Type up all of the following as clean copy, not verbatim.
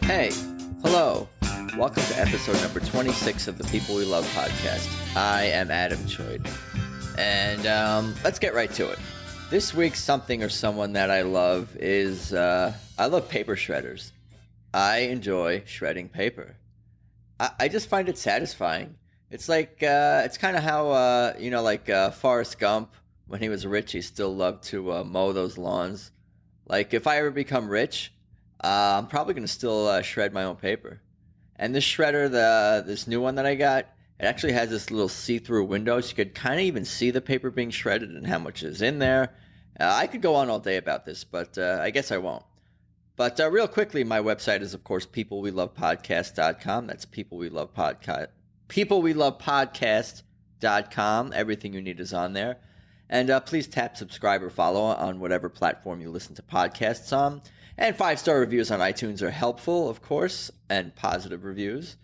Hey, hello. Welcome to episode number 26 of the People We Love podcast. I am Adam Choid. And let's get right to it. This week's something or someone that I love is, I love paper shredders. I enjoy shredding paper. I just find it satisfying. It's like, it's kind of how, Forrest Gump, when he was rich, he still loved to mow those lawns. Like, if I ever become rich, I'm probably going to still shred my own paper. And this shredder, this new one that I got, it actually has this little see-through window, so you could kind of even see the paper being shredded and how much is in there. I could go on all day about this, but I guess I won't. But real quickly, my website is, of course, peoplewelovepodcast.com. That's peoplewelovepodcast.com. Everything you need is on there. And please tap subscribe or follow on whatever platform you listen to podcasts on. And 5-star reviews on iTunes are helpful, of course, and positive reviews.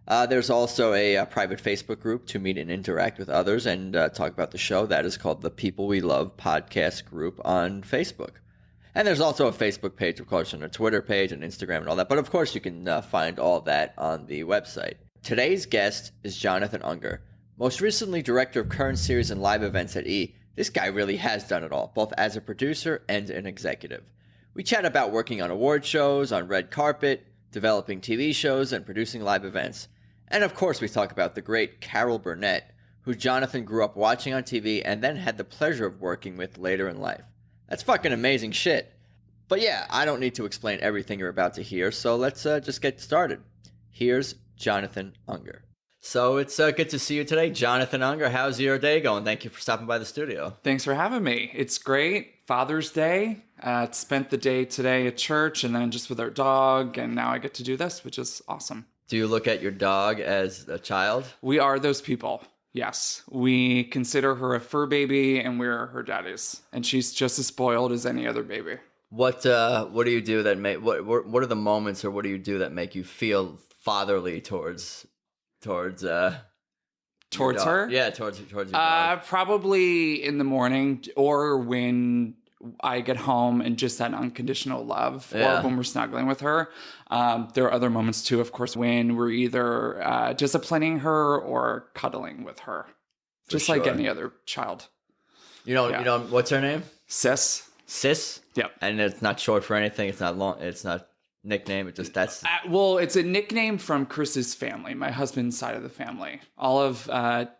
There's also a private Facebook group to meet and interact with others and talk about the show. That is called the People We Love Podcast Group on Facebook. And there's also a Facebook page, of course, and a Twitter page and Instagram and all that. But, of course, you can find all that on the website. Today's guest is Jonathan Unger, most recently director of current series and live events at E! This guy really has done it all, both as a producer and an executive. We chat about working on award shows, on red carpet, developing TV shows, and producing live events. And of course, we talk about the great Carol Burnett, who Jonathan grew up watching on TV and then had the pleasure of working with later in life. That's fucking amazing shit. But yeah, I don't need to explain everything you're about to hear, so let's just get started. Here's Jonathan Unger. So it's good to see you today, Jonathan Unger. How's your day going? Thank you for stopping by the studio. Thanks for having me. It's great. Father's Day. Spent the day today at church and then just with our dog, and now I get to do this, which is awesome. Do you look at your dog as a child? We are those people. Yes. We consider her a fur baby, and we're her daddies. And she's just as spoiled as any other baby. What do you do that make what are the moments or what do you do that make you feel fatherly towards her? Yeah, towards your dog. Probably in the morning or when I get home and just that unconditional love, or when we're snuggling with her. There are other moments too, of course, when we're either disciplining her or cuddling with her, just like any other child. You know, what's her name? Sis. Yep. And it's not short for anything. It's not long. It's not nickname. It just that's. Well, it's a nickname from Chris's family, my husband's side of the family.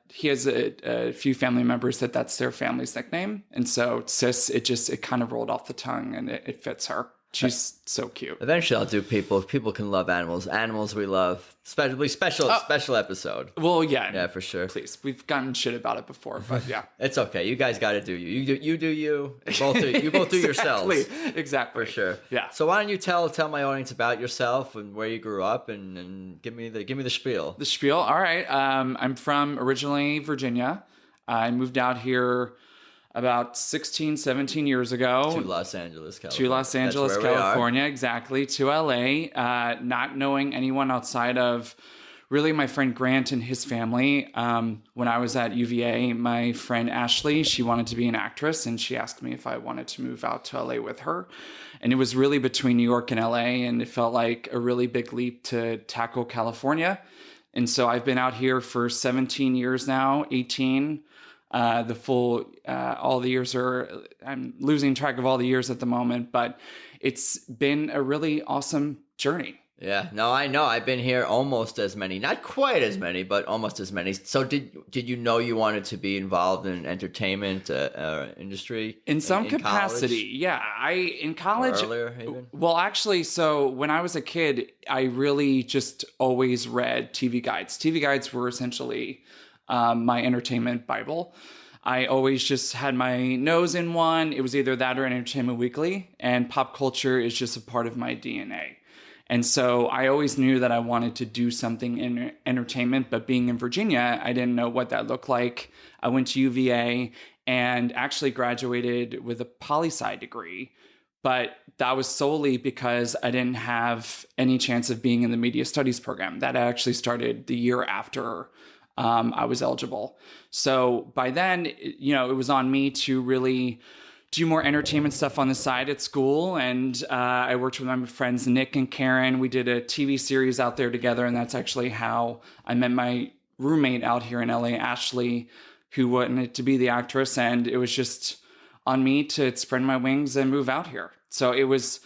He has a few family members that's their family's nickname, and so Sis, it kind of rolled off the tongue, and it fits her. She's so cute. Eventually, I'll do people. If people can love animals, animals we love. Special episode. Well, yeah. Yeah, for sure. Please. We've gotten shit about it before, but yeah. It's okay. You guys got to do you. You do you. You both do yourselves. Exactly. For sure. Yeah. So why don't you tell my audience about yourself and where you grew up and give me the spiel. The spiel. All right. I'm from originally Virginia. I moved out here about 16, 17 years ago. To Los Angeles, California. California, exactly. To LA, not knowing anyone outside of really my friend Grant and his family. When I was at UVA, my friend Ashley, she wanted to be an actress, and she asked me if I wanted to move out to LA with her. And it was really between New York and LA, and it felt like a really big leap to tackle California. And so I've been out here for 17 years now, 18. All the years I'm losing track of all the years at the moment, but it's been a really awesome journey. Yeah, no, I know. I've been here almost as many, not quite as many, but almost as many. So did you know you wanted to be involved in entertainment industry? In some capacity, college? Yeah. In college, or earlier even? Well, actually, so when I was a kid, I really just always read TV guides. TV guides were essentially my entertainment Bible. I always just had my nose in one. It was either that or Entertainment Weekly, and pop culture is just a part of my DNA. And so I always knew that I wanted to do something in entertainment, but being in Virginia, I didn't know what that looked like. I went to UVA and actually graduated with a poli-sci degree, but that was solely because I didn't have any chance of being in the media studies program. That actually started the year after I was eligible. So by then, it was on me to really do more entertainment stuff on the side at school. And I worked with my friends Nick and Karen. We did a TV series out there together. And that's actually how I met my roommate out here in LA, Ashley, who wanted to be the actress. And it was just on me to spread my wings and move out here. So it was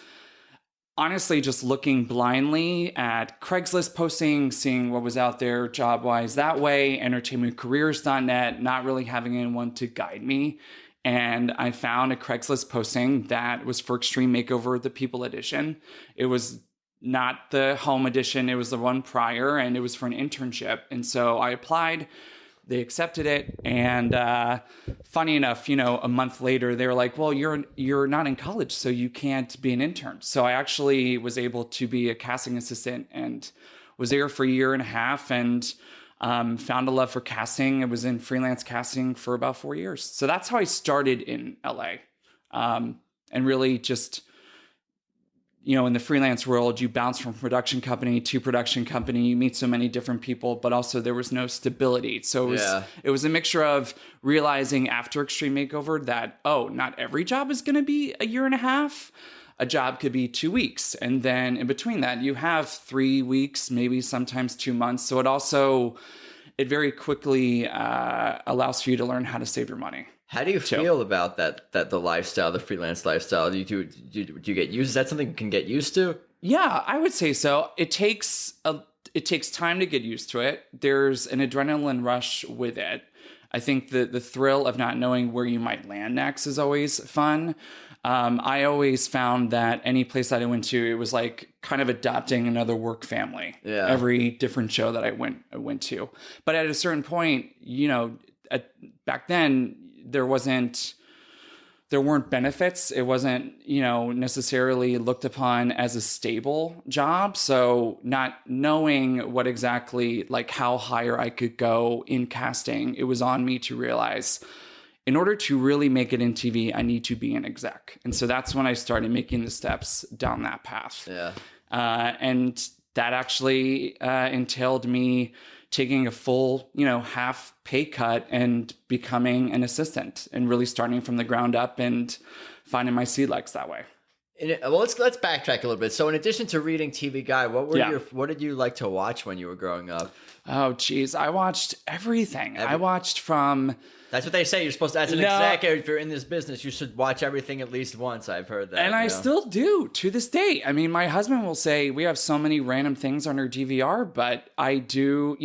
honestly just looking blindly at Craigslist postings, seeing what was out there job-wise that way, entertainmentcareers.net, not really having anyone to guide me. And I found a Craigslist posting that was for Extreme Makeover, the People Edition. It was not the home edition. It was the one prior, and it was for an internship. And so I applied. They accepted it. And funny enough, a month later, they were like, well, you're not in college, so you can't be an intern. So I actually was able to be a casting assistant and was there for a year and a half and found a love for casting. I was in freelance casting for about 4 years. So that's how I started in LA. And really just, in the freelance world, you bounce from production company to production company. You meet so many different people, but also there was no stability. So it was a mixture of realizing after Extreme Makeover that, not every job is going to be a year and a half. A job could be 2 weeks. And then in between that, you have 3 weeks, maybe sometimes 2 months. So it very quickly allows for you to learn how to save your money. How do you feel about that the lifestyle, the freelance lifestyle? Do you get used? Is that something you can get used to? Yeah, I would say so. It takes time to get used to it. There's an adrenaline rush with it. I think the thrill of not knowing where you might land next is always fun. I always found that any place that I went to, it was like kind of adopting another work family. Yeah. Every different show that I went to. But at a certain point, back then there weren't benefits. It wasn't, necessarily looked upon as a stable job. So not knowing what exactly, like how higher I could go in casting, it was on me to realize in order to really make it in TV, I need to be an exec. And so that's when I started making the steps down that path. Yeah. And that actually entailed me taking a full, half pay cut and becoming an assistant and really starting from the ground up and finding my sea legs that way. Well, let's backtrack a little bit. So in addition to reading TV Guide, what did you like to watch when you were growing up? Oh, geez. I watched everything. I watched from... That's what they say. You're supposed to, as an exec, if you're in this business, you should watch everything at least once. I've heard that. And I still do to this day. I mean, my husband will say we have so many random things on our DVR, but I do,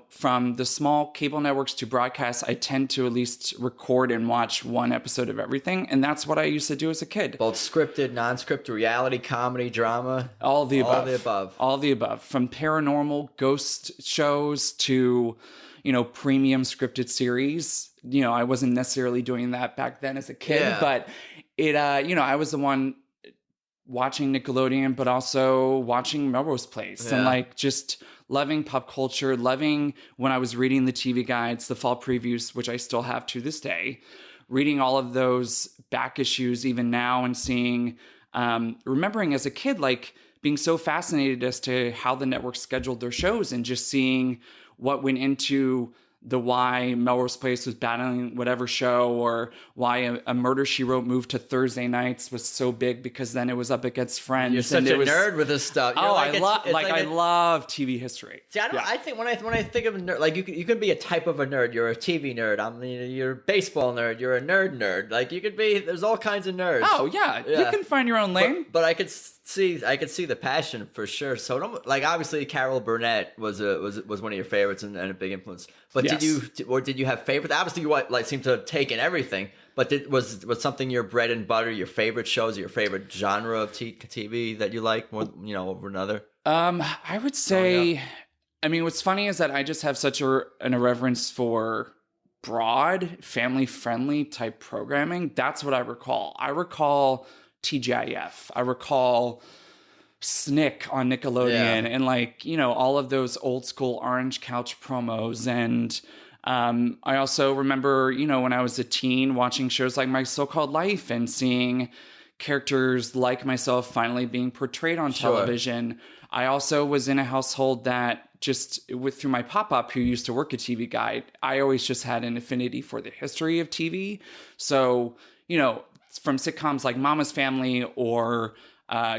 from the small cable networks to broadcast, I tend to at least record and watch one episode of everything. And that's what I used to do as a kid. Both scripted, non-scripted, reality, comedy, drama. All of the above. All of the above. All of the above. From paranormal ghost shows to, premium scripted series. I wasn't necessarily doing that back then as a kid, but it, I was the one watching Nickelodeon, but also watching Melrose Place and just loving pop culture, loving when I was reading the TV guides, the fall previews, which I still have to this day, reading all of those back issues even now and seeing, remembering as a kid, being so fascinated as to how the network scheduled their shows and just seeing what went into the why Melrose Place was battling whatever show, or why a Murder, She Wrote moved to Thursday nights was so big because then it was up against Friends. You're such a nerd with this stuff. I love TV history. See, I think when I think of a nerd, you can be a type of a nerd. You're a TV nerd. You're a baseball nerd. You're a nerd. You could be. There's all kinds of nerds. Oh yeah. You can find your own lane. But I could see the passion for sure. So obviously Carol Burnett was one of your favorites and a big influence. But did you have favorites? Obviously you seem to have taken everything. But was something your bread and butter, your favorite shows, your favorite genre of TV that you like more, over another? I would say, what's funny is that I just have such an irreverence for broad, family-friendly type programming. That's what I recall. I recall TGIF. I recall Snick on Nickelodeon and all of those old school Orange Couch promos. And I also remember, when I was a teen watching shows like My So-Called Life and seeing characters like myself finally being portrayed on television. I also was in a household that through my pop-up who used to work at TV Guide, I always just had an affinity for the history of TV. So, from sitcoms like Mama's Family or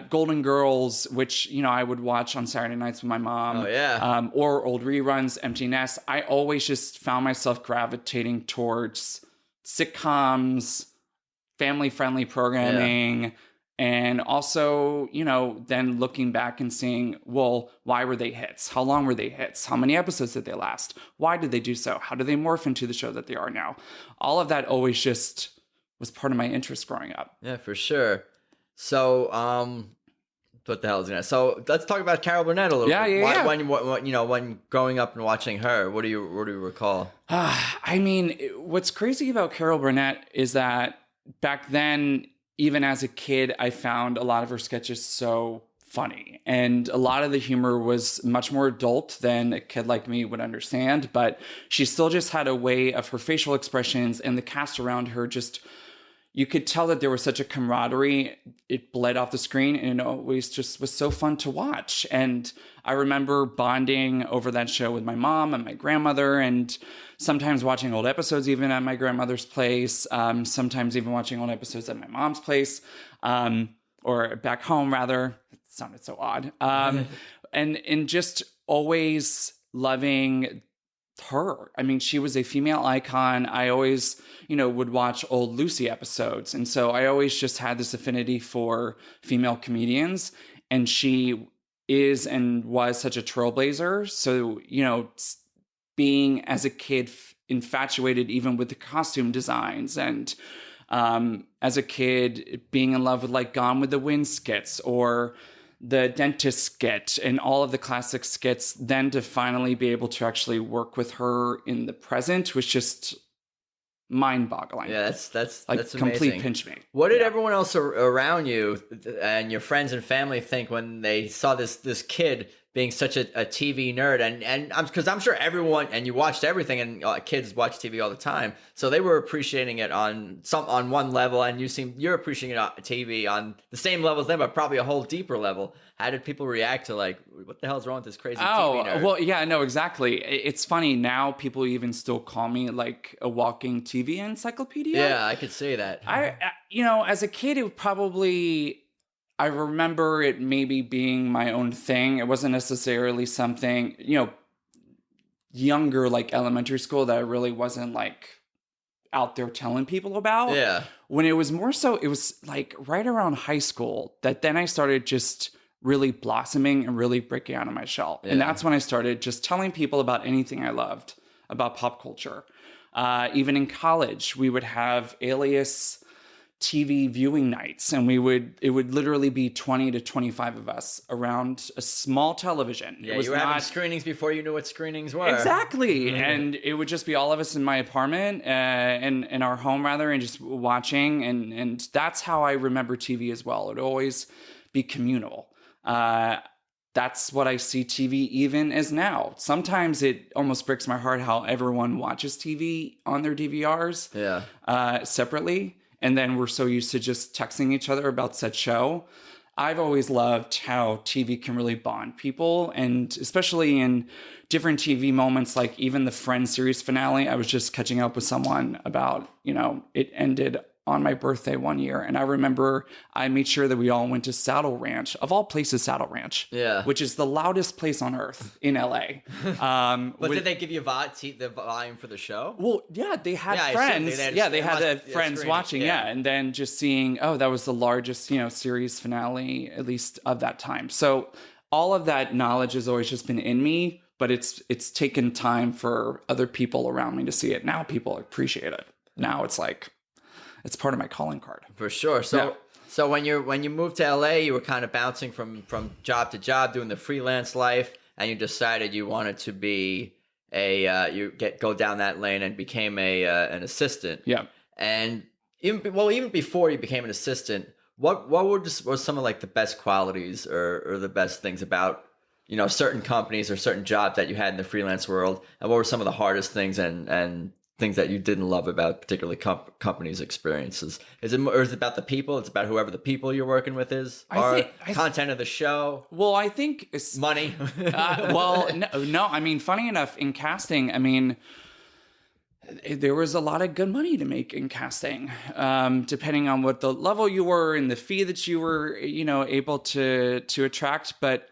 Golden Girls, which, I would watch on Saturday nights with my mom. Oh, yeah. Or old reruns, Empty Nest. I always just found myself gravitating towards sitcoms, family-friendly programming, and also, then looking back and seeing, well, why were they hits? How long were they hits? How many episodes did they last? Why did they do so? How did they morph into the show that they are now? All of that always just was part of my interest growing up. Yeah, for sure. So, what the hell is that? So let's talk about Carol Burnett a little bit. Yeah. When growing up and watching her, what do you recall? I mean, what's crazy about Carol Burnett is that back then, even as a kid, I found a lot of her sketches so funny. And a lot of the humor was much more adult than a kid like me would understand. But she still just had a way of her facial expressions, and the cast around her just... You could tell that there was such a camaraderie. It bled off the screen, and it always just was so fun to watch. And I remember bonding over that show with my mom and my grandmother, and sometimes watching old episodes even at my grandmother's place, sometimes even watching old episodes at my mom's place, or back home, rather. It sounded so odd. And just always loving her. I mean, she was a female icon. I always, would watch old Lucy episodes. And so I always just had this affinity for female comedians. And she is and was such a trailblazer. So, being as a kid infatuated even with the costume designs, and as a kid being in love with like Gone with the Wind skits or the dentist skit and all of the classic skits, then to finally be able to actually work with her in the present was just mind-boggling. Yeah, that's complete amazing. pinch me. What did everyone else around you and your friends and family think when they saw this kid being such a TV nerd? And because I'm sure everyone, and you watched everything, and kids watch TV all the time, so they were appreciating it on one level, and you're appreciating it on TV on the same level as them, but probably a whole deeper level. How did people react to like, what the hell's wrong with this crazy TV nerd? Well, yeah, no, exactly. It's funny now. People even still call me like a walking TV encyclopedia. Yeah, I could see that. I as a kid, it probably. I remember it maybe being my own thing. It wasn't necessarily something, younger, like elementary school, that I really wasn't like out there telling people about. Yeah. When it was more so, it was like right around high school that then I started just really blossoming and really breaking out of my shell. Yeah. And that's when I started just telling people about anything I loved about pop culture. Even in college, we would have Alias TV viewing nights, and it would literally be 20 to 25 of us around a small television. Yeah, you were having screenings before you knew what screenings were. Exactly. Mm-hmm. And it would just be all of us in my apartment, in our home rather, and just watching, and that's how I remember TV as well. It would always be communal. That's what I see TV even as now. Sometimes it almost breaks my heart how everyone watches TV on their DVRs separately. And then we're so used to just texting each other about said show. I've always loved how TV can really bond people. And especially in different TV moments, like even the Friends series finale, I was just catching up with someone about, it ended on my birthday one year. And I remember I made sure that we all went to Saddle Ranch, of all places, Saddle Ranch, which is the loudest place on earth in LA. But did they give you the volume for the show? Well, yeah, they had friends. They had friends watching. Yeah. And then just seeing, that was the largest, series finale, at least of that time. So all of that knowledge has always just been in me, but it's taken time for other people around me to see it. Now people appreciate it. Now it's like, it's part of my calling card. For sure. So when you moved to LA, you were kind of bouncing from job to job, doing the freelance life, and you decided you wanted to be go down that lane and became an assistant. Yeah. And even before you became an assistant, what were some of like the best qualities or the best things about certain companies or certain jobs that you had in the freelance world, and what were some of the hardest things and things that you didn't love about particularly companies' experiences? Is it about the people? It's about whoever the people you're working with is? Content of the show? Well, I think it's money. No. I mean, funny enough, in casting, I mean, there was a lot of good money to make in casting, depending on what the level you were and the fee that you were, able to attract. But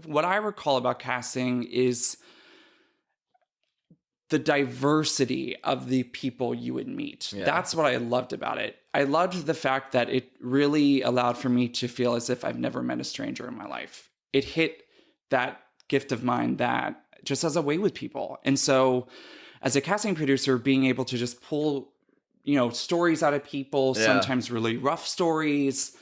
what I recall about casting is the diversity of the people you would meet. Yeah. That's what I loved about it. I loved the fact that it really allowed for me to feel as if I've never met a stranger in my life. It hit that gift of mine that just has a way with people. And so as a casting producer, being able to just pull, stories out of people, sometimes really rough stories.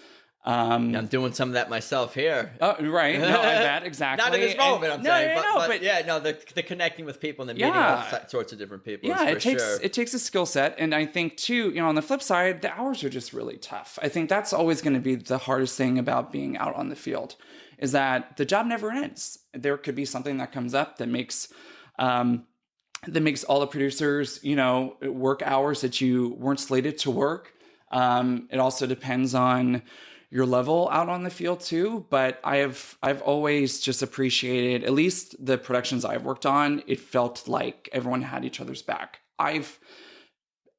I'm doing some of that myself here. Oh, right. No, I bet. Exactly. Not in this moment, I'm saying. But the connecting with people and the meeting all sorts of different people. Yeah, it takes a skill set. And I think, too, on the flip side, the hours are just really tough. I think that's always going to be the hardest thing about being out on the field, is that the job never ends. There could be something that comes up that makes all the producers, work hours that you weren't slated to work. It also depends on your level out on the field too. But I've always just appreciated, at least the productions I've worked on, it felt like everyone had each other's back. I've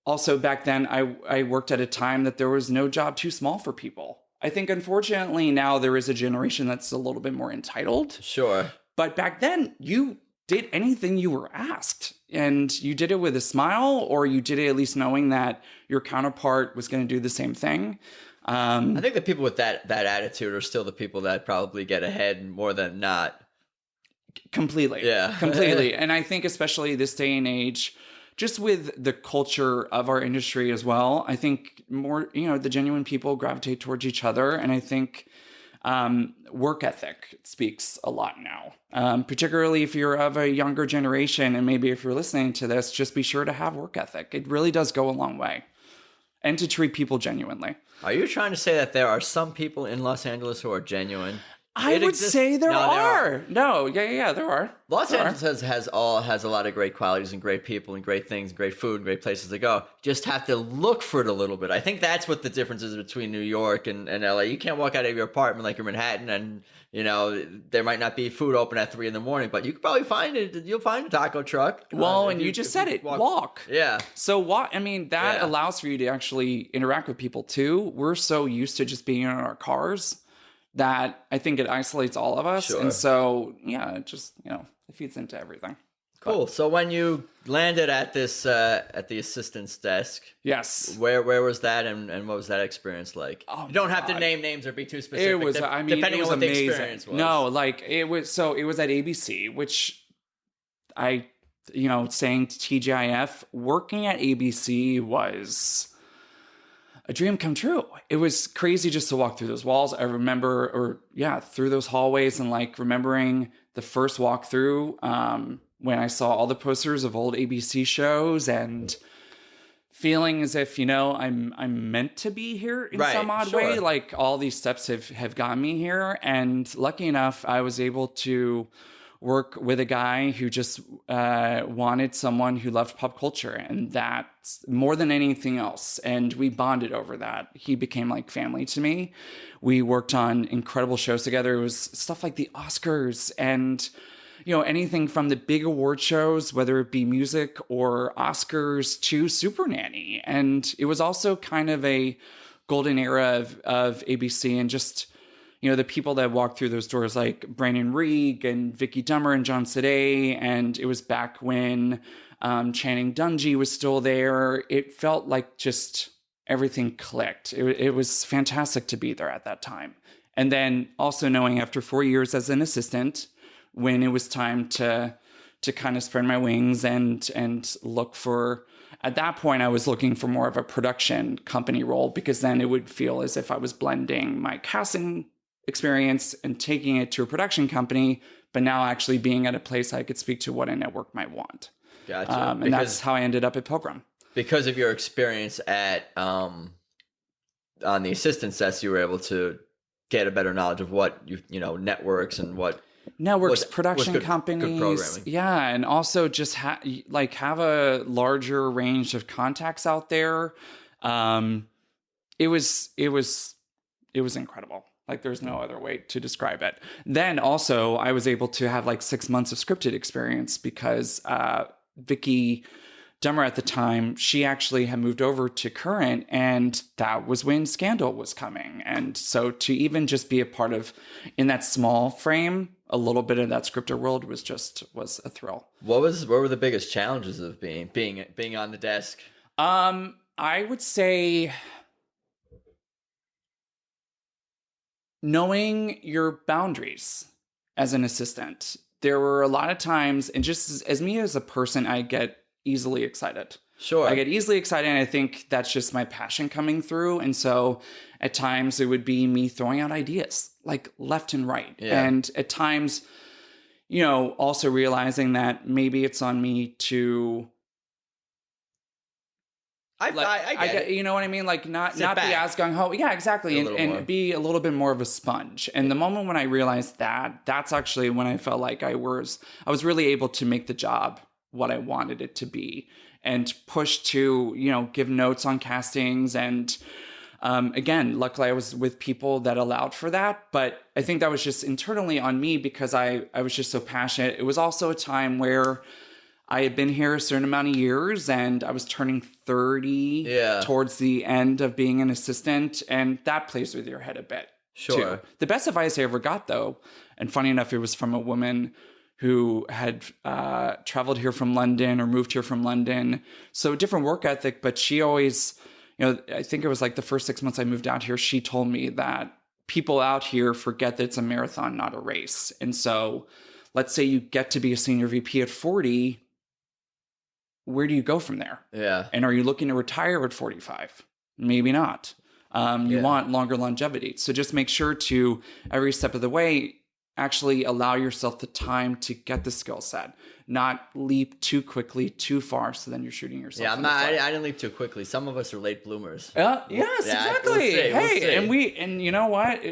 also, back then, I worked at a time that there was no job too small for people. I think, unfortunately, now there is a generation that's a little bit more entitled. Sure. But back then, you did anything you were asked, and you did it with a smile, or you did it at least knowing that your counterpart was going to do the same thing. I think the people with that attitude are still the people that probably get ahead more than not. Completely. Yeah. Completely. And I think especially this day and age, just with the culture of our industry as well, I think more, the genuine people gravitate towards each other. And I think work ethic speaks a lot now, particularly if you're of a younger generation. And maybe if you're listening to this, just be sure to have work ethic. It really does go a long way. And to treat people genuinely. Are you trying to say that there are some people in Los Angeles who are genuine? I would say there are. No, yeah, there are. Los Angeles has a lot of great qualities and great people and great things, and great food and great places to go. Just have to look for it a little bit. I think that's what the difference is between New York and LA. You can't walk out of your apartment like you're Manhattan and, there might not be food open at 3 a.m, but you could probably find it. You'll find a taco truck. Well, and you just said it. Walk. Yeah. So walk. I mean, that allows for you to actually interact with people too. We're so used to just being in our cars that I think it isolates all of us. Sure. And so, it just, it feeds into everything. Cool. So when you landed at this, at the assistant's desk, yes, where was that, and what was that experience like? Oh, you don't have to name names or be too specific. It was, depending it was on what amazing. The experience was. No, it was at ABC, which saying to TGIF, working at ABC was a dream come true. It was crazy just to walk through those walls. I remember, through those hallways, and remembering the first walk through, when I saw all the posters of old ABC shows and feeling as if, I'm meant to be here in some odd way. Like all these steps have gotten me here. And lucky enough, I was able to work with a guy who just wanted someone who loved pop culture, and that's more than anything else. And we bonded over that. He became like family to me. We worked on incredible shows together. It was stuff like the Oscars and anything from the big award shows, whether it be music or Oscars, to Super Nanny. And it was also kind of a golden era of ABC, and just the people that walked through those doors, like Brandon Reig and Vicky Dummer and John Sadeh. And it was back when Channing Dungey was still there. It felt like just everything clicked. It was fantastic to be there at that time. And then also knowing after 4 years as an assistant, when it was time to kind of spread my wings and look for, at that point, I was looking for more of a production company role, because then it would feel as if I was blending my casting experience and taking it to a production company, but now actually being at a place I could speak to what a network might want. Gotcha. And that's how I ended up at Pilgrim. Because of your experience at on the assistance desk, you were able to get a better knowledge of what networks and what production companies, good and also just have a larger range of contacts out there. It was incredible. There's no other way to describe it. Then also I was able to have 6 months of scripted experience, because Vicky drummer at the time, she actually had moved over to Current, and that was when Scandal was coming. And so to even just be a part of, in that small frame, a little bit of that scripter world was a thrill. What were the biggest challenges of being on the desk? I would say knowing your boundaries as an assistant. There were a lot of times, and just as me as a person, I get easily excited. Sure. I get easily excited, and I think that's just my passion coming through. And so at times it would be me throwing out ideas like left and right. Yeah. And at times, also realizing that maybe it's on me to I get it. You know what I mean? Like not Sit be back. as gung ho. Yeah, exactly. And be a little bit more of a sponge. And the moment when I realized that, that's actually when I felt like I was really able to make the job what I wanted it to be, and push to, give notes on castings. And again, luckily I was with people that allowed for that. But I think that was just internally on me because I was just so passionate. It was also a time where I had been here a certain amount of years, and I was turning 30 towards the end of being an assistant, and that plays with your head a bit. Sure. Too. The best advice I ever got, though, and funny enough, it was from a woman who had traveled here from London or moved here from London. So different work ethic, but she always, I think it was like the first 6 months I moved out here, she told me that people out here forget that it's a marathon, not a race. And so let's say you get to be a senior VP at 40, where do you go from there? Yeah. And are you looking to retire at 45? Maybe not. You want longer longevity. So just make sure to, every step of the way, actually allow yourself the time to get the skill set, not leap too quickly, too far, so then you're shooting yourself. Yeah, I didn't leap too quickly. Some of us are late bloomers. Yes, exactly. We'll see. And you know what?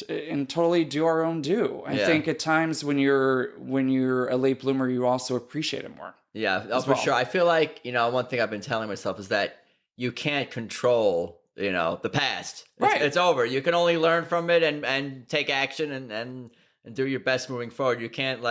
And totally do our own due. I think at times when you're a late bloomer, you also appreciate it more. Yeah, for sure. I feel like, one thing I've been telling myself is that you can't control, the past. It's over. You can only learn from it and take action and do your best moving forward. You can't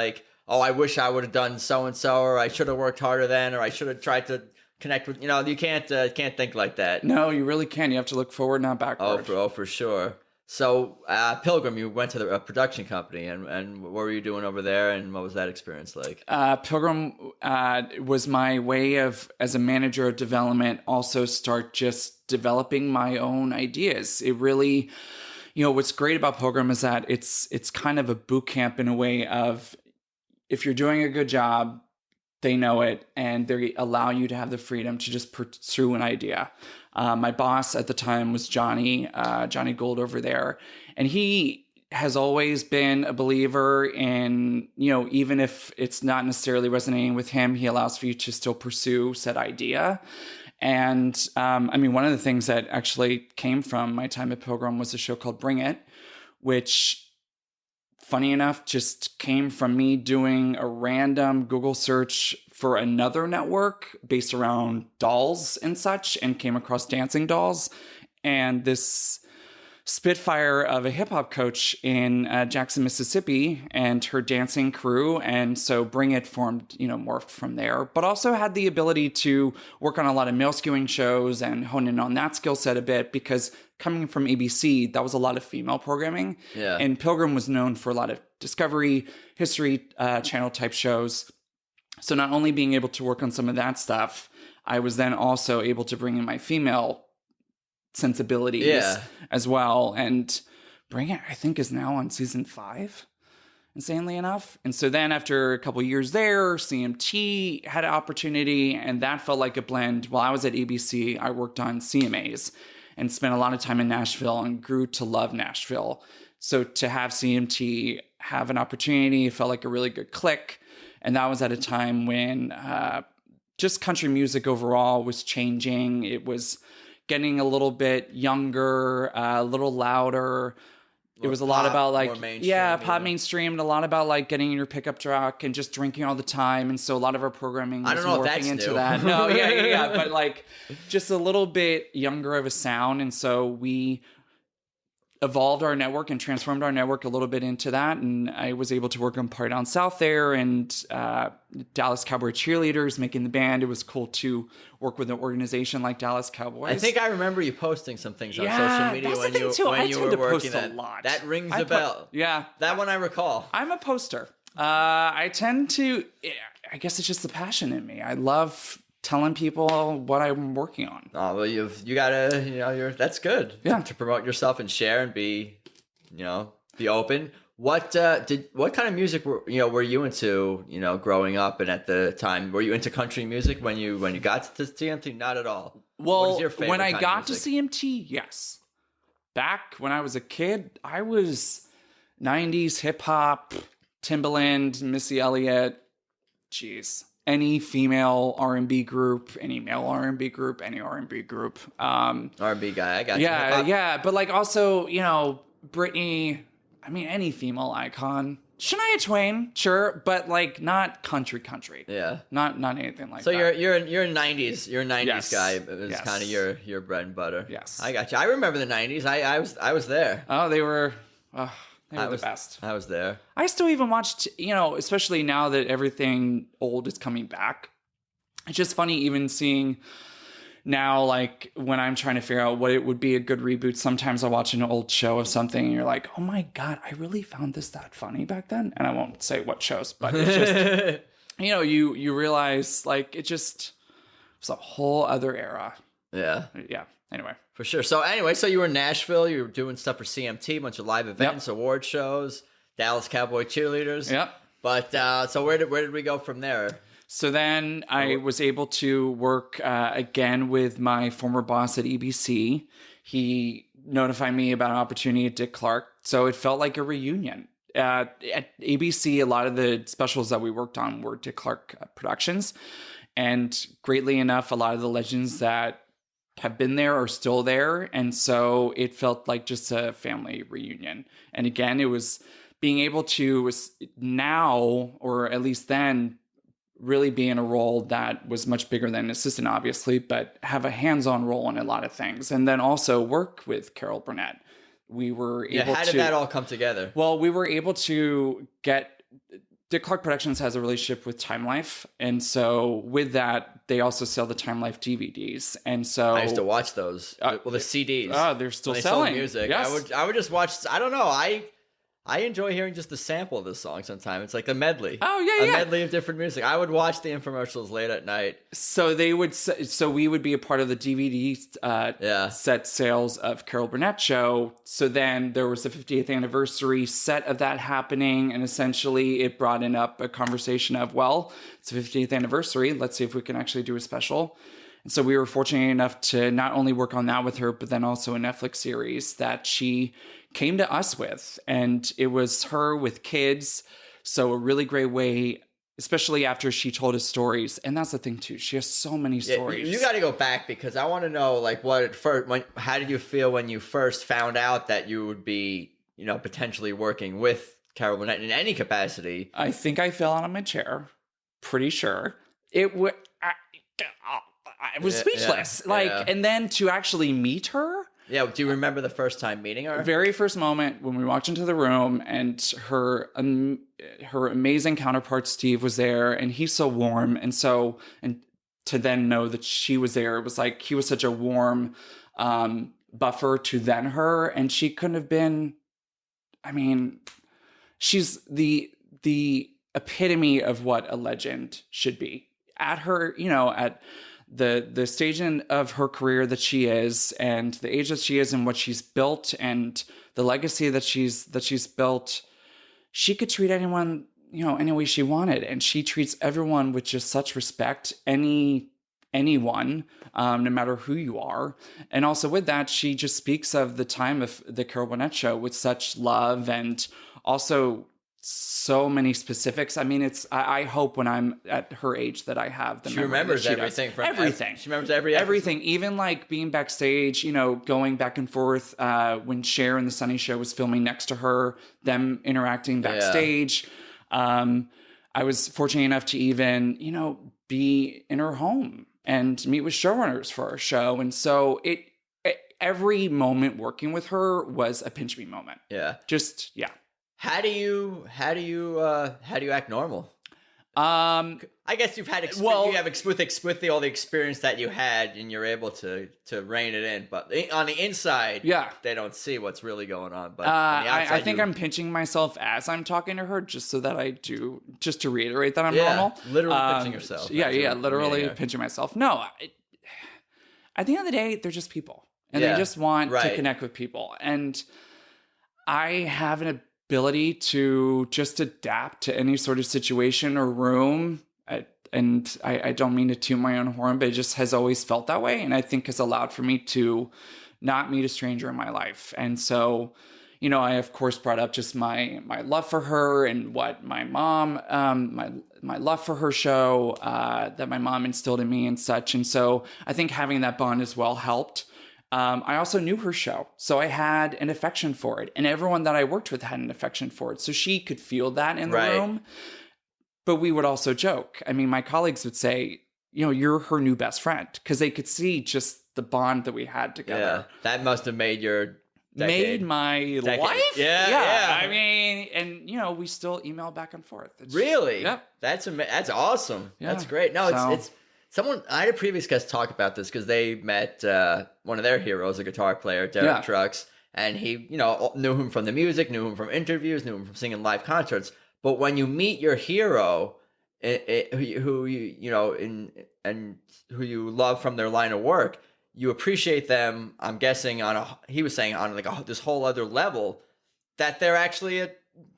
I wish I would have done so-and-so, or I should have worked harder then, or I should have tried to connect with, you can't think like that. No, you really can. You have to look forward, not backward. For sure. So, Pilgrim, you went to a production company, and what were you doing over there, and what was that experience like? Pilgrim was my way of, as a manager of development, also start just developing my own ideas. It really, what's great about Pilgrim is that it's kind of a boot camp in a way of, if you're doing a good job, they know it, and they allow you to have the freedom to just pursue an idea. My boss at the time was Johnny Gold over there. And he has always been a believer in, even if it's not necessarily resonating with him, he allows for you to still pursue said idea. And one of the things that actually came from my time at Pilgrim was a show called Bring It, which, funny enough, just came from me doing a random Google search for another network based around dolls and such, and came across dancing dolls. And this spitfire of a hip hop coach in Jackson, Mississippi, and her dancing crew. And so Bring It formed, morphed from there, but also had the ability to work on a lot of male skewing shows and hone in on that skill set a bit, because coming from ABC, that was a lot of female programming. Yeah. And Pilgrim was known for a lot of Discovery, History Channel type shows. So not only being able to work on some of that stuff, I was then also able to bring in my female sensibilities as well. And Bring It, I think, is now on season 5, insanely enough. And so then after a couple years there, CMT had an opportunity, and that felt like a blend. While I was at ABC, I worked on CMAs and spent a lot of time in Nashville and grew to love Nashville. So to have CMT have an opportunity, it felt like a really good click. And that was at a time when just country music overall was changing. It was getting a little bit younger, a little louder. It was a lot about pop mainstream, and a lot about getting in your pickup truck and just drinking all the time. And so a lot of our programming was morphing into that. No, but just a little bit younger of a sound. And so we evolved our network and transformed our network a little bit into that. And I was able to work on Party Down South there and Dallas Cowboy Cheerleaders making the band. It was cool to work with an organization like Dallas Cowboys. I think I remember you posting some things on social media that's when the thing too. I you tend were to working post a lot. That rings a bell. Yeah. That one I recall. I'm a poster. I tend to, I guess it's just the passion in me. I love telling people what I'm working on. Oh, well, you gotta, that's good. Yeah. To promote yourself and share and be open. What kind of music were you into, growing up and at the time? Were you into country music when you got to CMT? Not at all. Well, what is your favorite when I kind got of to music? CMT, yes. Back when I was a kid, I was 90s hip hop, Timbaland, Missy Elliott, any female R&B group, any male R&B group, any R&B group. R&B guy, I got you. Yeah, but like also, Britney, any female icon. Shania Twain, sure, but like not country. Yeah. Not anything like that. So you're a 90s, Yes. guy. It was Yes. kind of your bread and butter. Yes. I got you. I remember the 90s. I was there. Oh, they were the best. I was there. I still even watched, especially now that everything old is coming back. It's just funny even seeing now, like when I'm trying to figure out what it would be a good reboot, sometimes I watch an old show of something and you're like, oh my God, I really found this that funny back then. And I won't say what shows, but it's just, you realize like it was a whole other era. Yeah. Yeah. Anyway. For sure. So you were in Nashville. You were doing stuff for CMT, a bunch of live events, award shows, Dallas Cowboy Cheerleaders. Yep. But so where did we go from there? So then I was able to work again with my former boss at EBC. He notified me about an opportunity at Dick Clark. So it felt like a reunion. At ABC, a lot of the specials that we worked on were Dick Clark productions. And greatly enough, a lot of the legends that have been there are still there. And so it felt like just a family reunion. And again, it was being able to now, or at least then, really be in a role that was much bigger than an assistant, obviously, but have a hands-on role in a lot of things. And then also work with Carol Burnett. We were able to... how did that all come together? Well, we were able to get... Dick Clark Productions has a relationship with Time Life. And so with that, they also sell the Time Life DVDs. And so... I used to watch those. The CDs. Oh, they're still when they selling. Sold music. Yes. I would just watch... I don't know. I enjoy hearing just the sample of the song sometimes. It's like a medley. Oh, yeah, A medley of different music. I would watch the infomercials late at night. So we would be a part of the DVD set sales of Carol Burnett show. So then there was the 50th anniversary set of that happening. And essentially it brought up a conversation of, well, it's the 50th anniversary. Let's see if we can actually do a special. And so we were fortunate enough to not only work on that with her, but then also a Netflix series that she came to us with. And it was her with kids. So a really great way, especially after she told us stories. And that's the thing too. She has so many stories. You got to go back because I want to know like how did you feel when you first found out that you would be, potentially working with Carol Burnett in any capacity? I think I fell out of my chair. Pretty sure. I was speechless. And then to actually meet her. Yeah, do you remember the first time meeting her? Very first moment when we walked into the room and her amazing counterpart Steve was there, and he's so warm, and to then know that she was there, it was like he was such a warm buffer to then her, and she couldn't have been. She's the epitome of what a legend should be. At her, at the stage of her career that she is, and the age that she is, and what she's built, and the legacy that she's built, she could treat anyone, any way she wanted, and she treats everyone with just such respect. Anyone, no matter who you are, and also with that, she just speaks of the time of the Carol Burnett show with such love, and also so many specifics. I hope when I'm at her age that I have the memory. She remembers that everything from everything. She remembers everything. Even like being backstage, going back and forth when Cher and the Sunny Show was filming next to her, them interacting backstage. Yeah. I was fortunate enough to even, be in her home and meet with showrunners for our show. And so every moment working with her was a pinch me moment. Yeah. Just, yeah. How do you act normal? I guess you've had with all the experience that you had, and you're able to rein it in. But on the inside, they don't see what's really going on. But on the outside, I think I'm pinching myself as I'm talking to her, just so that just to reiterate that I'm normal. Literally pinching yourself. Yeah, literally pinching myself. No, at the end of the day, they're just people, and they just want to connect with people, and I have an ability to just adapt to any sort of situation or room. And I don't mean to toot my own horn, but it just has always felt that way. And I think has allowed for me to not meet a stranger in my life. And so, I of course brought up just my love for her and what my mom, my love for her show, that my mom instilled in me and such. And so I think having that bond as well helped. I also knew her show, so I had an affection for it, and everyone that I worked with had an affection for it. So she could feel that in the room. But we would also joke. I mean, my colleagues would say, you're her new best friend, because they could see just the bond that we had together. Yeah, that must have made your decade. Made my life. Yeah. I mean, and we still email back and forth. Really? Yep. That's awesome. Yeah. That's great. No, it's someone. I had a previous guest talk about this because they met one of their heroes, a guitar player, Derek Trucks, and he, knew him from the music, knew him from interviews, knew him from singing live concerts. But when you meet your hero, who you love from their line of work, you appreciate them. I'm guessing he was saying on this whole other level, that they're actually a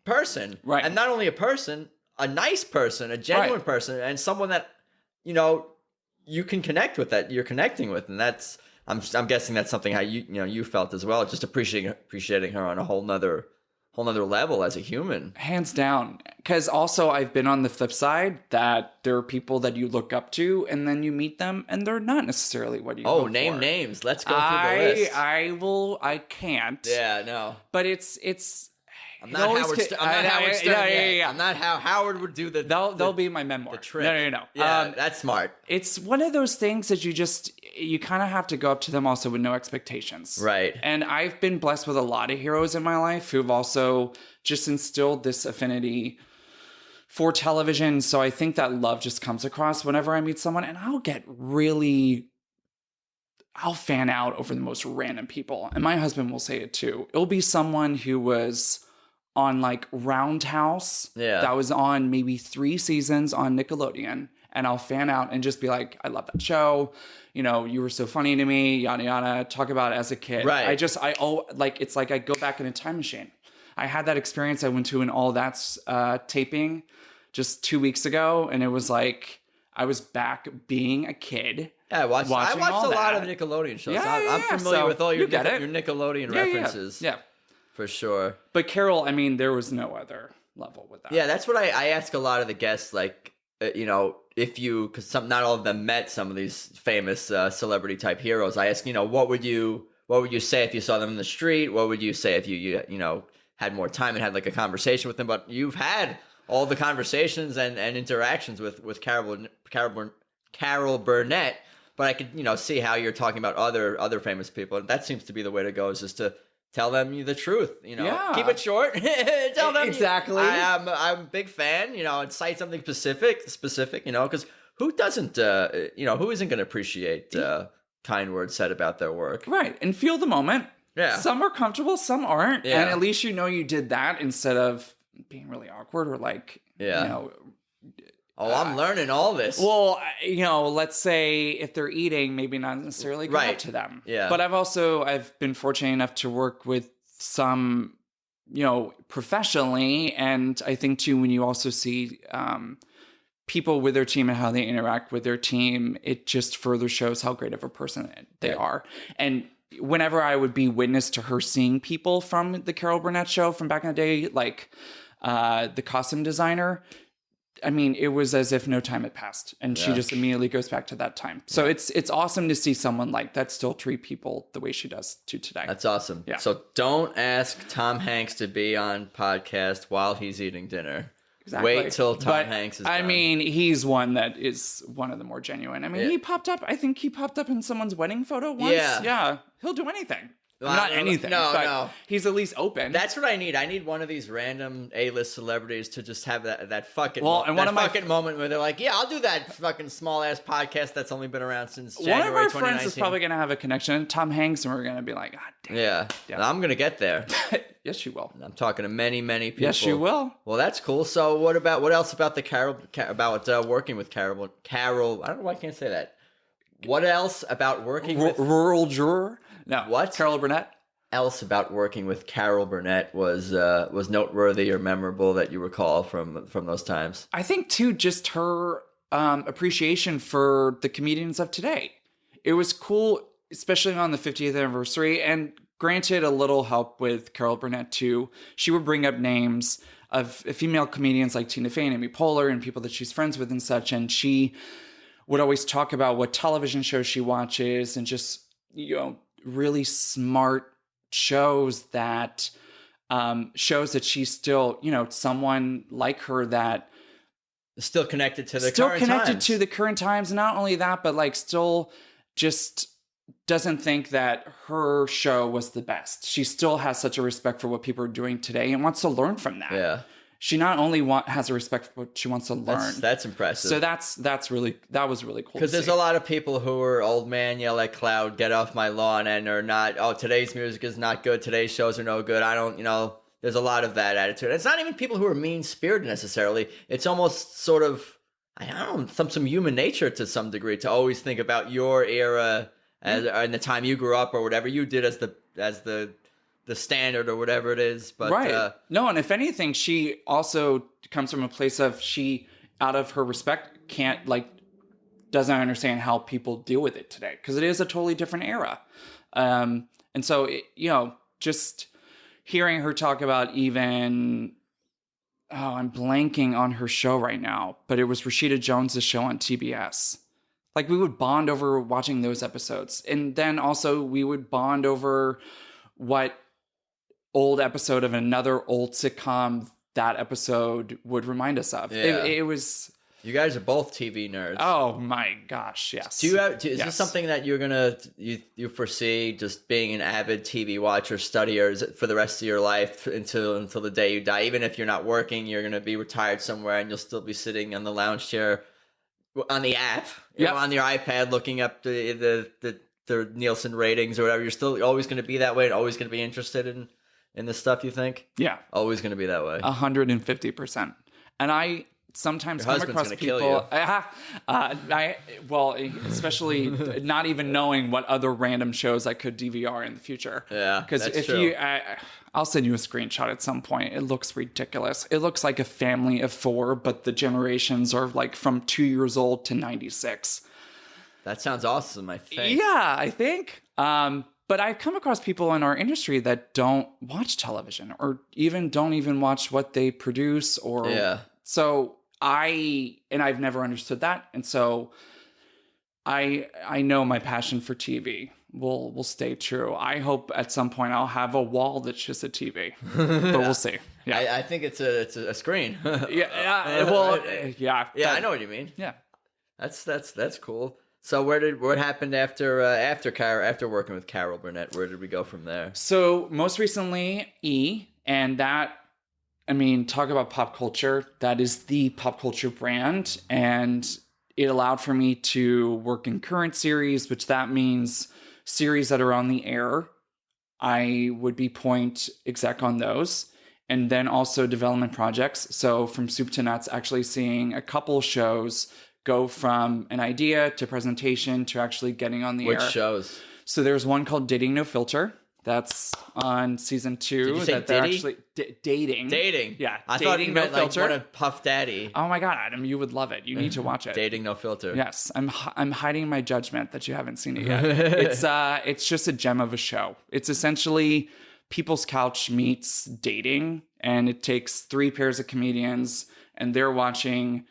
person, right? And not only a person, a nice person, a genuine person, and someone that you can connect with, that you're connecting with, and that's I'm guessing that's something how you felt as well, just appreciating her on a whole nother level as a human. Hands down. Because also I've been on the flip side that there are people that you look up to and then you meet them and they're not necessarily what you hope for. Name names. Let's go through the list. I can't. Yeah, no. But it's I'm not Howard Stern. I'm not Howard Stern. Yeah. I'm not how Howard would do the. They'll be my memoir. The trick. No. Yeah, that's smart. It's one of those things that you kind of have to go up to them also with no expectations. Right. And I've been blessed with a lot of heroes in my life who've also just instilled this affinity for television. So I think that love just comes across whenever I meet someone, and I'll fan out over the most random people. And my husband will say it too. It'll be someone who was on Roundhouse. Yeah. That was on maybe 3 seasons on Nickelodeon. And I'll fan out and just be like, I love that show. You were so funny to me, yada, yada. Talk about it as a kid. Right. It's like I go back in a time machine. I had that experience. I went to an All That's taping just 2 weeks ago. And it was like, I was back being a kid. Yeah, I watched a lot of Nickelodeon shows. Yeah, I'm familiar with all your your Nickelodeon references. Yeah. For sure. But Carol, I mean, there was no other level with that. Yeah, that's what I ask a lot of the guests, because not all of them met some of these famous celebrity type heroes. I ask, what would you say if you saw them in the street? What would you say if you had more time and had a conversation with them? But you've had all the conversations and interactions with Carol Burnett. But I could see how you're talking about other famous people. And that seems to be the way to go, is just to tell them the truth, Keep it short. Tell them exactly. I'm a big fan, and cite something specific, because who doesn't, who isn't going to appreciate kind words said about their work, right? And feel the moment. Yeah, some are comfortable, some aren't, and at least you did that instead of being really awkward or I'm learning all this. Well, let's say if they're eating, maybe not necessarily go up to them. Yeah. But I've been fortunate enough to work with some, professionally. And I think too, when you also see people with their team and how they interact with their team, it just further shows how great of a person they are. And whenever I would be witness to her seeing people from the Carol Burnett show from back in the day, the costume designer, I mean, it was as if no time had passed, and she just immediately goes back to that time. So it's awesome to see someone like that still treat people the way she does to today. That's awesome. Yeah. So don't ask Tom Hanks to be on podcast while he's eating dinner. Exactly. Wait till Tom Hanks is done. I mean, he's one that is one of the more genuine. I mean, he popped up. I think he popped up in someone's wedding photo once. Yeah. He'll do anything. Not anything. No. He's at least open. That's what I need. I need one of these random A-list celebrities to just have that fucking moment where they're like, yeah, I'll do that fucking small ass podcast that's only been around since January 2019. One of our friends is probably going to have a connection, Tom Hanks, and we're going to be like, God damn. Yeah. I'm going to get there. Yes, you will. I'm talking to many, many people. Yes, you will. Well, that's cool. So what else about working with Carol? I don't know why I can't say that. What else about working with rural juror? No. What? Carol Burnett? Else about working with Carol Burnett was noteworthy or memorable that you recall from those times? I think, too, just her appreciation for the comedians of today. It was cool, especially on the 50th anniversary, and granted, a little help with Carol Burnett, too. She would bring up names of female comedians like Tina Fey and Amy Poehler and people that she's friends with and such, and she would always talk about what television shows she watches and just, really smart shows that she's still, someone like her that still connected to the current times. And not only that, but still just doesn't think that her show was the best. She still has such a respect for what people are doing today and wants to learn from that. Yeah. She not only has a respect for what she wants to learn. That's impressive. So that was really cool. Because there's a lot of people who are old man yell at cloud, get off my lawn, and are not. Oh, today's music is not good. Today's shows are no good. I don't. There's a lot of that attitude. It's not even people who are mean spirited necessarily. It's almost sort of some human nature to some degree to always think about your era and the time you grew up or whatever you did as the standard or whatever it is. But right. No, and if anything, she also comes from a place of she, out of her respect, doesn't understand how people deal with it today because it is a totally different era. And so, just hearing her talk about even, I'm blanking on her show right now, but it was Rashida Jones's show on TBS. We would bond over watching those episodes. And then also we would bond over what old episode of another old sitcom that episode would remind us of. Yeah. It was... You guys are both TV nerds. Oh my gosh, yes. Is this something that you're gonna you foresee just being an avid TV watcher, studier for the rest of your life until the day you die? Even if you're not working, you're gonna be retired somewhere and you'll still be sitting on the lounge chair on the app, on your iPad, looking up the Nielsen ratings or whatever. You're still always gonna be that way and always gonna be interested in the stuff, you think? Yeah. Always going to be that way. 150%. And I sometimes come across people... especially not even knowing what other random shows I could DVR in the future. Yeah, because I'll send you a screenshot at some point. It looks ridiculous. It looks like a family of 4, but the generations are from 2 years old to 96. That sounds awesome, I think. Yeah, I think. But I've come across people in our industry that don't watch television or don't even watch what they produce so I've never understood that. And so I know my passion for TV will stay true. I hope at some point I'll have a wall that's just a TV, but we'll see. Yeah. I think it's a screen. Yeah. I know what you mean. Yeah. That's cool. So what happened after working with Carol Burnett? Where did we go from there? So most recently, and that, talk about pop culture. That is the pop culture brand, and it allowed for me to work in current series, which that means series that are on the air. I would be point exec on those, and then also development projects. So from soup to nuts, actually seeing a couple shows go from an idea to presentation to actually getting on the air. Which shows? So there's one called Dating No Filter. That's on season 2. Did you say they're actually dating. Dating. Yeah. I thought you meant like one of Puff Daddy. Oh my God, Adam, you would love it. You need to watch it. Dating No Filter. Yes. I'm hiding my judgment that you haven't seen it yet. It's just a gem of a show. It's essentially People's Couch meets dating, and it takes 3 pairs of comedians, and they're watching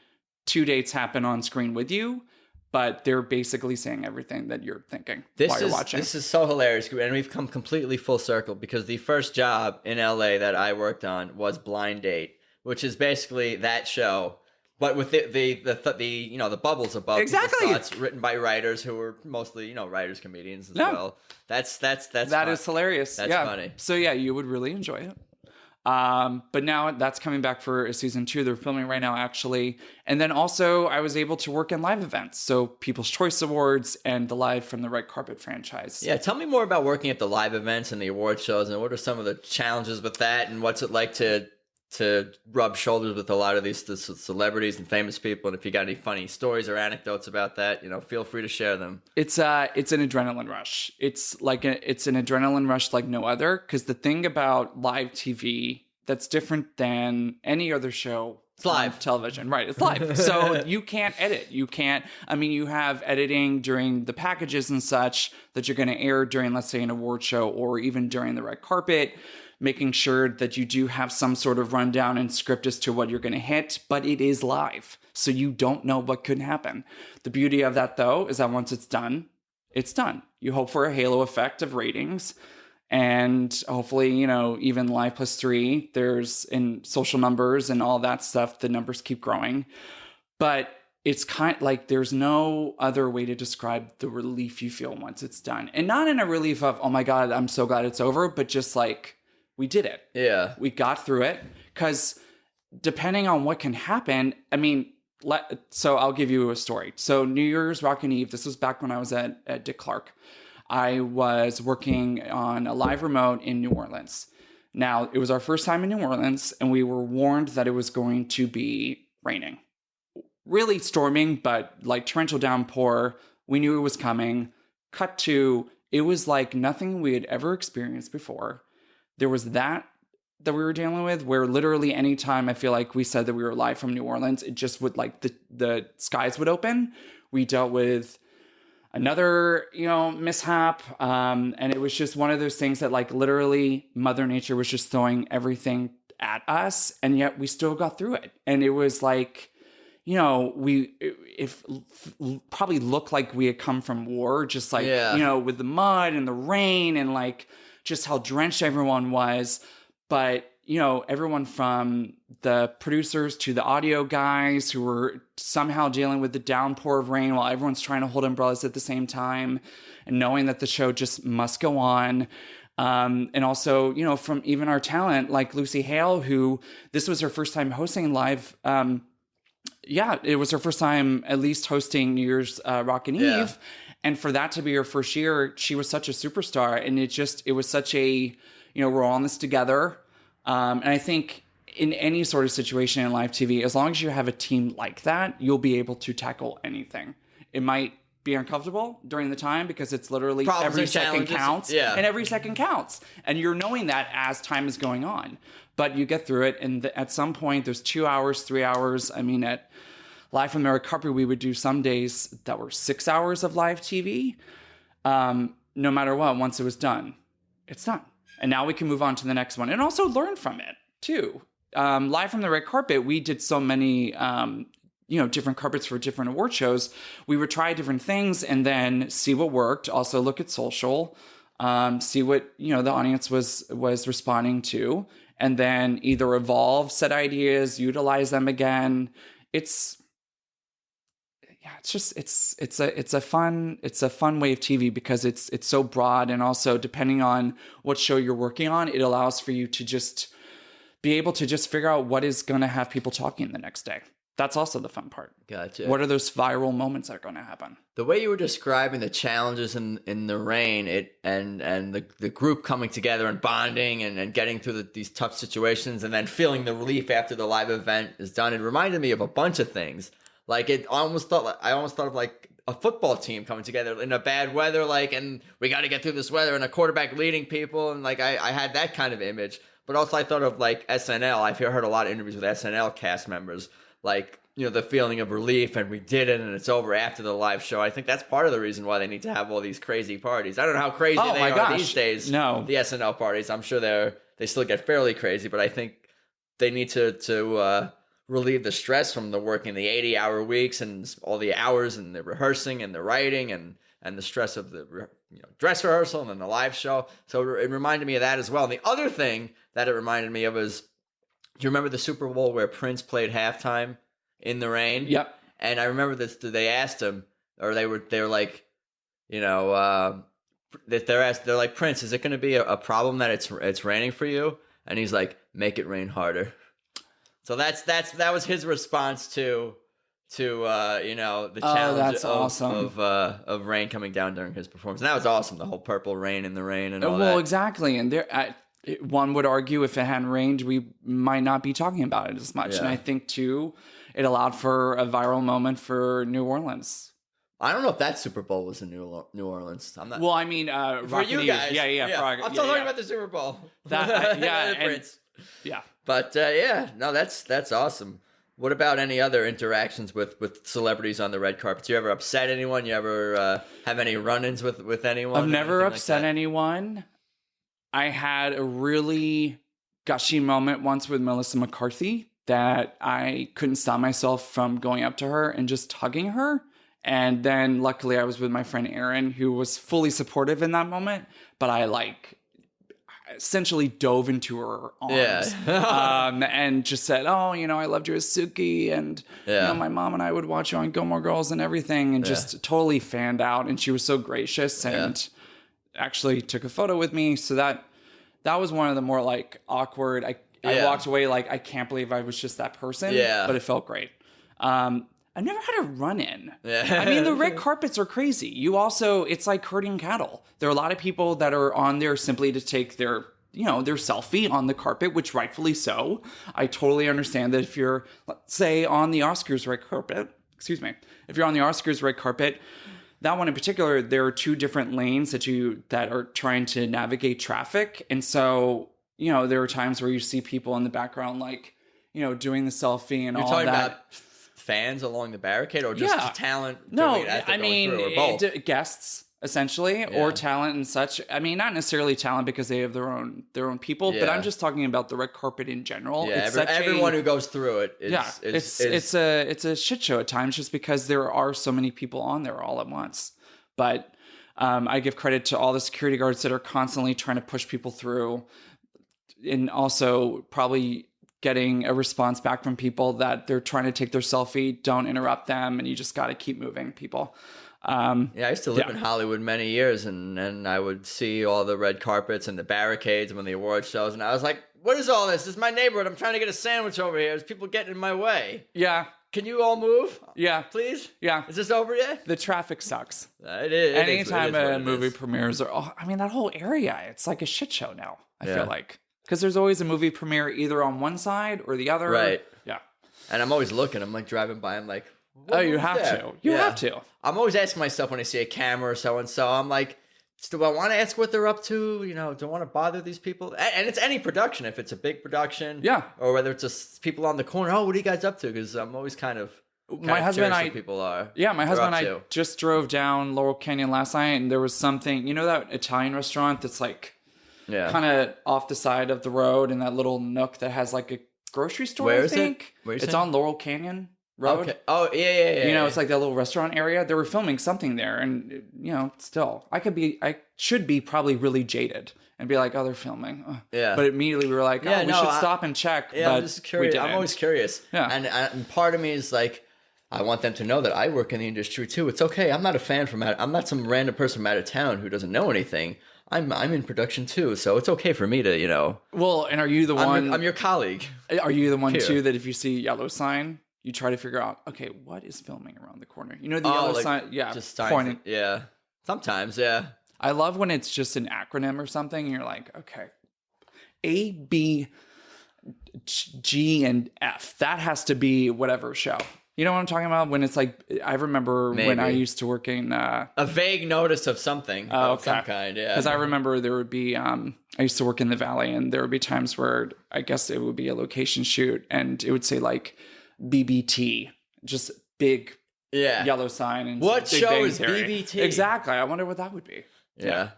2 dates happen on screen with you, but they're basically saying everything that you're thinking while you're watching. This is so hilarious, and we've come completely full circle because the first job in LA that I worked on was Blind Date. which is basically that show, but with the bubbles above Exactly. people's thoughts, written by writers who were mostly writers, comedians as well. That's That fun. is hilarious. That's funny. So yeah, you would really enjoy it. But now that's coming back for a season 2. They're filming right now, actually. And then also I was able to work in live events. So People's Choice Awards and the Live from the Red Carpet franchise. Yeah, tell me more about working at the live events and the award shows, and what are some of the challenges with that, and what's it like to rub shoulders with a lot of these celebrities and famous people. And if you got any funny stories or anecdotes about that, feel free to share them. It's an adrenaline rush. It's an adrenaline rush like no other. Because the thing about live TV that's different than any other show. It's live. On television, right? It's live. So you can't edit. You have editing during the packages and such that you're going to air during, let's say, an award show or even during the red carpet, making sure that you do have some sort of rundown and script as to what you're going to hit, but it is live. So you don't know what could happen. The beauty of that, though, is that once it's done, it's done. You hope for a halo effect of ratings. And hopefully, even Live Plus 3, there's in social numbers and all that stuff, the numbers keep growing. But it's kind of like there's no other way to describe the relief you feel once it's done. And not in a relief of, oh my God, I'm so glad it's over, but just like, we did it. Yeah. We got through it. Because depending on what can happen, so I'll give you a story. So New Year's Rockin' Eve, this was back when I was at Dick Clark. I was working on a live remote in New Orleans. Now, it was our first time in New Orleans, and we were warned that it was going to be raining. Really storming, but like torrential downpour. We knew it was coming. Cut to, it was like nothing we had ever experienced before. There was that we were dealing with, where literally anytime I feel like we said that we were live from New Orleans, it just would like the skies would open. We dealt with another, mishap. And it was just one of those things that like literally Mother Nature was just throwing everything at us. And yet we still got through it. And it was like, probably looked like we had come from war, just like, with the mud and the rain and like just how drenched everyone was. But, everyone from the producers to the audio guys who were somehow dealing with the downpour of rain while everyone's trying to hold umbrellas at the same time and knowing that the show just must go on. And also, from even our talent like Lucy Hale, who this was her first time hosting live. It was her first time at least hosting New Year's Rockin' Eve. And for that to be her first year, she was such a superstar. And it was such a, we're all in this together. And I think in any sort of situation in live TV, as long as you have a team like that, you'll be able to tackle anything. It might be uncomfortable during the time because it's literally every second counts. Yeah. And every second counts. And you're knowing that as time is going on. But you get through it. And at some point, there's 2 hours, 3 hours. At Live from the Red Carpet, we would do some days that were 6 hours of live TV. No matter what, once it was done, it's done. And now we can move on to the next one and also learn from it too. Live from the Red Carpet, we did so many, different carpets for different award shows. We would try different things and then see what worked. Also look at social, see what, the audience was responding to, and then either evolve said ideas, utilize them again. It's a fun way of TV because it's so broad, and also depending on what show you're working on, it allows for you to just be able to just figure out what is going to have people talking the next day. That's also the fun part. Gotcha. What are those viral moments that are going to happen? The way you were describing the challenges in the rain, and the group coming together and bonding and getting through these tough situations, and then feeling the relief after the live event is done, it reminded me of a bunch of things. Like I almost thought of like a football team coming together in a bad weather, and we got to get through this weather, and a quarterback leading people, and like I had that kind of image. But also I thought of like SNL. I've heard a lot of interviews with SNL cast members, like the feeling of relief, and we did it, and it's over after the live show. I think that's part of the reason why they need to have all these crazy parties. I don't know how crazy they are these days. No, the SNL parties. I'm sure they still get fairly crazy, but I think they need to relieve the stress from the working the 80-hour weeks and all the hours and the rehearsing and the writing and the stress of the dress rehearsal and then the live show. So it reminded me of that as well. And the other thing that it reminded me of is Do you remember the Super Bowl where Prince played halftime in the rain? Yep. And I remember this. They asked him, or they were like, you know, that they're like, Prince, is it going to be a problem that it's raining for you? And he's like, make it rain harder. So that was his response to you know, the challenge of rain coming down during his performance. And that was awesome. The whole purple rain in the rain and all that. Well, exactly. And one would argue if it hadn't rained, we might not be talking about it as much. Yeah. And I think too, it allowed for a viral moment for New Orleans. I don't know if that Super Bowl was in New Orleans. I'm not. Well, I mean, for you guys, I'm still talking about the Super Bowl. Yeah. But no, that's awesome. What about any other interactions with celebrities on the red carpet? You ever upset anyone? You ever have any run-ins with anyone? I've never upset anyone. I had a really gushy moment once with Melissa McCarthy that I couldn't stop myself from going up to her and just hugging her. And then luckily I was with my friend Aaron, who was fully supportive in that moment, but I essentially dove into her arms and just said, oh, you know, I loved you as Suki, and you know, my mom and I would watch you on Gilmore Girls and everything, and just totally fanned out. And she was so gracious and actually took a photo with me. So that was one of the more like awkward. I walked away like, I can't believe I was just that person. Yeah. But it felt great. I've never had a run-in. I mean, the red carpets are crazy. It's like herding cattle. There are a lot of people that are on there simply to take their selfie on the carpet, which rightfully so. I totally understand that if you're, let's say, on the Oscars red carpet, if you're on the Oscars red carpet, that one in particular, there are two different lanes that are trying to navigate traffic. And so, you know, there are times where you see people in the background, like, you know, doing the selfie and all that. You're talking about fans along the barricade, or just talent? No, I mean, guests essentially, or talent and such. I mean, not necessarily talent because they have their own people, but I'm just talking about the red carpet in general. Yeah, everyone who goes through it it's a shit show at times, just because there are so many people on there all at once. But I give credit to all the security guards that are constantly trying to push people through, and also probably getting a response back from people that they're trying to take their selfie. Don't interrupt them, and you just got to keep moving, people. I used to live in Hollywood many years, and I would see all the red carpets and the barricades when the award shows, and I was like, what is all this? This is my neighborhood. I'm trying to get a sandwich over here. There's people getting in my way. Yeah. Can you all move? Yeah. Please? Yeah. Is this over yet? The traffic sucks. It is. Anytime a movie premieres, that whole area, it's like a shit show now, I feel like. Because there's always a movie premiere either on one side or the other. Right. Yeah. And I'm always looking. I'm like driving by. I'm like, you have to. You have to. I'm always asking myself when I see a camera or so-and-so, I'm like, do I want to ask what they're up to? You know, do I want to bother these people? And it's any production. If it's a big production. Yeah. Or whether it's just people on the corner. Oh, what are you guys up to? Because I'm always kind of my husband and I, people are. Yeah, my husband and I just drove down Laurel Canyon last night, and there was something, you know, that Italian restaurant that's like, kind of off the side of the road in that little nook that has like a grocery store. Where I is think it? It's on Laurel Canyon Road. Okay. Oh yeah. You know, it's like that little restaurant area. They were filming something there, and you know, still, I should be probably really jaded and be like, oh, they're filming. Yeah. But immediately we were like, we should stop and check. Yeah, but I'm just curious. I'm always curious. Yeah. And part of me is like, I want them to know that I work in the industry too. It's okay. I'm not a fan I'm not some random person from out of town who doesn't know anything. I'm in production too, so it's okay for me to, you know. Well, and are you the one? I'm your colleague. Are you the one too that if you see a yellow sign, you try to figure out, okay, what is filming around the corner? You know the yellow sign, just pointing. Yeah, sometimes, yeah. I love when it's just an acronym or something, and you're like, okay, A, B, G, and F. That has to be whatever show. You know what I'm talking about? When it's like, I remember when I used to work in... a vague notice of something of some kind, yeah. Because I remember there would be... I used to work in the Valley, and there would be times where I guess it would be a location shoot, and it would say like BBT, just big yellow sign. And what show is BBT? Exactly. I wonder what that would be. Yeah.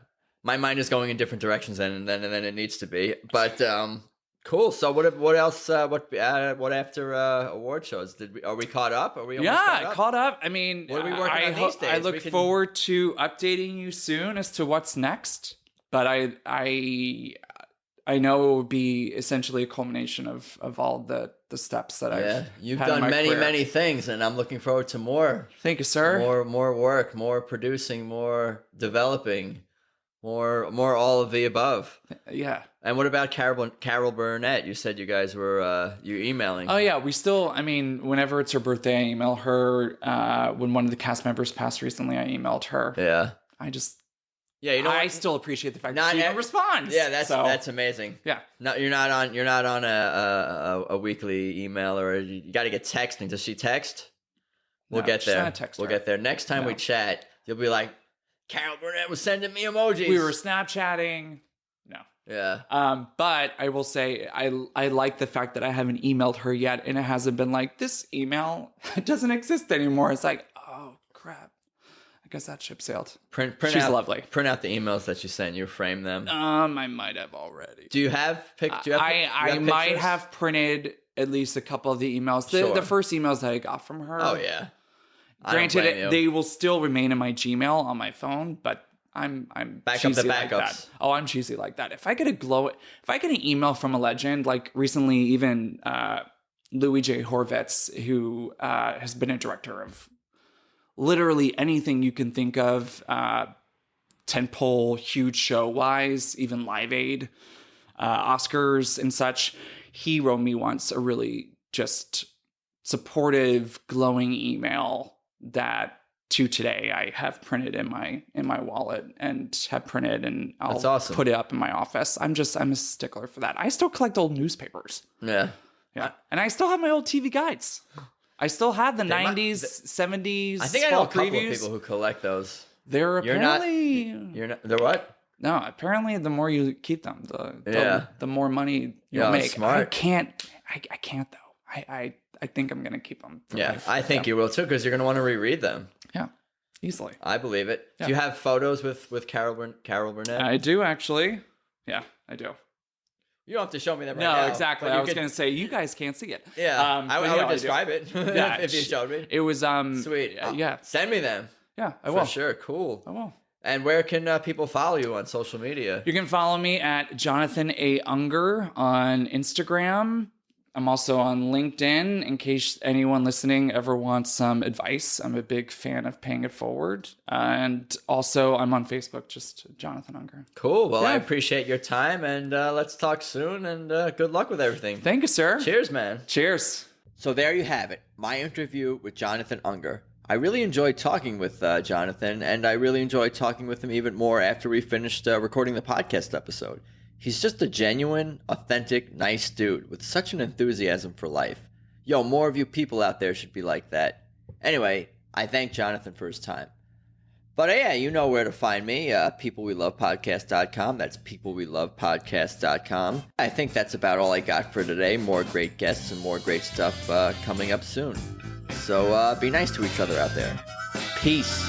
My mind is going in different directions than it needs to be. But... cool. So what else? What after award shows? Are we caught up? Are we caught up? I mean, what are we working on these days? I look forward to updating you soon as to what's next. But I know it would be essentially a culmination of all the steps that I've You've had in done my many, career. many things, and I'm looking forward to more. Thank you, sir. More work, more producing, more developing, more all of the above. Yeah. And what about Carol Burnett? You said you guys were you're emailing. Oh yeah, we still. I mean, whenever it's her birthday, I email her. When one of the cast members passed recently, I emailed her. Yeah. I still appreciate the fact that she even responds. Yeah, that's amazing. Yeah. No, you're not on a weekly email, or you got to get texting. Does she text? We'll get there. Not a texter. We'll get there. Next time we chat, you'll be like, Carol Burnett was sending me emojis. We were Snapchatting. No. Yeah. But I will say I like the fact that I haven't emailed her yet, and it hasn't been like, this email doesn't exist anymore. It's like, oh crap. I guess that ship sailed. She's lovely. Print out the emails that you sent. You frame them. I might have already. Do you have pictures? I might have printed at least a couple of the emails. The first emails that I got from her. Oh yeah. Granted, they will still remain in my Gmail on my phone, but I'm back up the cheesy like backups. that. Oh, I'm cheesy like that. If I get an email from a legend, like recently, even Louis J. Horvitz, who has been a director of literally anything you can think of, tentpole, huge show wise, even Live Aid, Oscars and such. He wrote me once a really just supportive, glowing email that to today I have printed in my wallet and have printed, and I'll put it up in my office. I'm a stickler for that. I still collect old newspapers. Yeah. And I still have my old TV guides. I still have the 90s, 70s. I think I know a couple previews. of people who collect those. They're apparently. You're not. They're what? No, apparently the more you keep them, the more money you'll make. Smart. I can't though. I think I'm gonna keep them. I think you will too, because you're gonna want to reread them. Yeah, easily. I believe it. Yeah. Do you have photos with Carol Burnett? I do actually. Yeah, I do. You don't have to show me that right now. No, exactly. I was gonna say you guys can't see it. Yeah, I would describe it if you showed me. It was sweet. Yeah, send me them. Yeah, I will. For sure. Cool. I will. And where can people follow you on social media? You can follow me at Jonathan A. Unger on Instagram. I'm also on LinkedIn in case anyone listening ever wants some advice. I'm a big fan of paying it forward. And also I'm on Facebook, just Jonathan Unger. Cool. Well, I appreciate your time, and let's talk soon, and good luck with everything. Thank you, sir. Cheers, man. Cheers. So there you have it. My interview with Jonathan Unger. I really enjoyed talking with Jonathan, and I really enjoyed talking with him even more after we finished recording the podcast episode. He's just a genuine, authentic, nice dude with such an enthusiasm for life. Yo, more of you people out there should be like that. Anyway, I thank Jonathan for his time. But yeah, you know where to find me, peoplewelovepodcast.com. That's peoplewelovepodcast.com. I think that's about all I got for today. More great guests and more great stuff coming up soon. So be nice to each other out there. Peace.